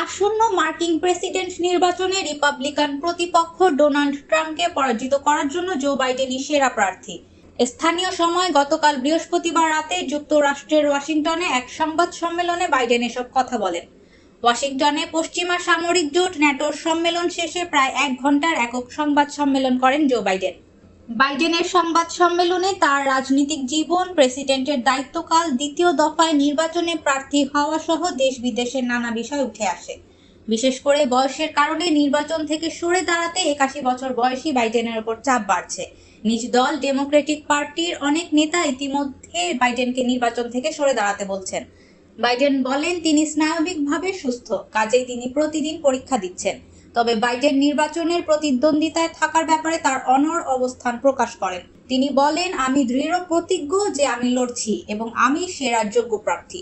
আসন্ন মার্কিন প্রেসিডেন্ট নির্বাচনে রিপাবলিকান প্রতিপক্ষ ডোনাল্ড ট্রাম্পকে পরাজিত করার জন্য জো বাইডেনই সেরা প্রার্থী। স্থানীয় সময় গতকাল বৃহস্পতিবার রাতে যুক্তরাষ্ট্রের ওয়াশিংটনে এক সংবাদ সম্মেলনে বাইডেন এসব কথা বলেন। ওয়াশিংটনে পশ্চিমা সামরিক জোট ন্যাটোর সম্মেলন শেষে প্রায় 1 ঘন্টার একক সংবাদ সম্মেলন করেন জো বাইডেন। বাইডেনের সংবাদ সম্মেলনে তার রাজনৈতিক জীবন, প্রেসিডেন্টের দায়িত্বকাল, দ্বিতীয় দফায় নির্বাচনে প্রার্থী হওয়া সহ দেশ বিদেশের নানা বিষয় উঠে আসে। বিশেষ করে বয়সের কারণে নির্বাচন থেকে সরে দাঁড়াতে 81 বছর বয়সী বাইডেনের ওপর চাপ বাড়ছে। নিজ দল ডেমোক্রেটিক পার্টির অনেক নেতা ইতিমধ্যে বাইডেনকে নির্বাচন থেকে সরে দাঁড়াতে বলছেন। বাইডেন বলেন তিনি স্নায়বিকভাবে সুস্থ, কাজেই তিনি প্রতিদিন পরীক্ষা দিচ্ছেন। তবে বাইডেন নির্বাচনের প্রতিদ্বন্দ্বিতায় থাকার ব্যাপারে তার অনড় অবস্থান প্রকাশ করেন। তিনি বলেন, আমি দৃঢ় প্রতিজ্ঞ যে আমি লড়ছি এবং আমি সেরা যোগ্য প্রার্থী।